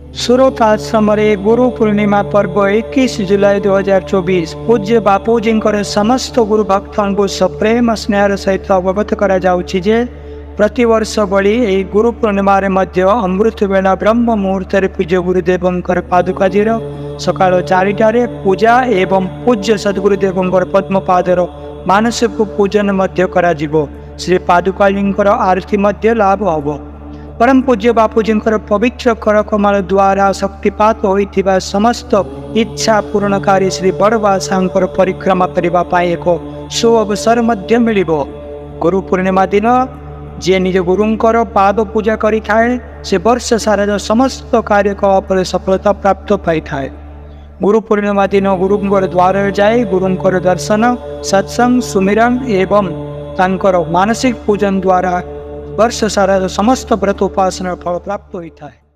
સુરત આશ્રમରେ ગુરु પૂર્ણિમા પર્ବ 21 જુલાઈ 2024 પૂજ્ય બાપુજીଙ୍କର ସମସ୍ତ ଗୁରୁ ଭକ୍ତଙ୍କୁ ସପ୍ରେମ ସ୍ନେହର ସହିତ ଅବଗତ କରାଯାଉଛି ଯେ ପ୍ରତିବର୍ଷ ଭଳି ଏହି ଗୁରୁ ପୂର୍ଣ୍ଣିମାରେ ମଧ୍ୟ ଅମୃତ ବେଳା ବ୍ରହ୍ମ ମୁହୂର୍ତ୍ତରେ ପୂଜ୍ୟ ଗୁରୁଦେବଙ୍କର ପାଦୁକାଜିର ସକାଳ 4ଟାରେ ପୂଜା ଏବଂ ପୂଜ୍ୟ ସଦ୍ଗୁରୁଦେବଙ୍କର ପଦ୍ମପାଦର ମାନସିକ ପୂଜନ ମଧ୍ୟ କରାଯିବ। ଶ୍ରୀ ପାଦୁକାଜୀଙ୍କର ଆରତି ମଧ୍ୟ ଲାଭ ହେବ। परम पूज्य बापूजींकर पवित्र करकमाल द्वारा शक्तिपात होइथिबा समस्त इच्छा पूर्णकारी श्री बड़बासांकर परिक्रमा करने एक सु अवसर मध्य मिलिबो। गुरु पूर्णिमा दिन जे निज गुरुंकर पाद पूजा करि थाए से वर्ष सारा समस्त कार्य सफलता प्राप्त पाई थाए। गुरु पूर्णिमा दिन गुरुंकर द्वार जाए गुरुंकर दर्शन सत्संग सुमिरन एवं तांकर मानसिक पूजन द्वारा वर्ष सारा समस्त व्रत उपासना फल प्राप्त होता है।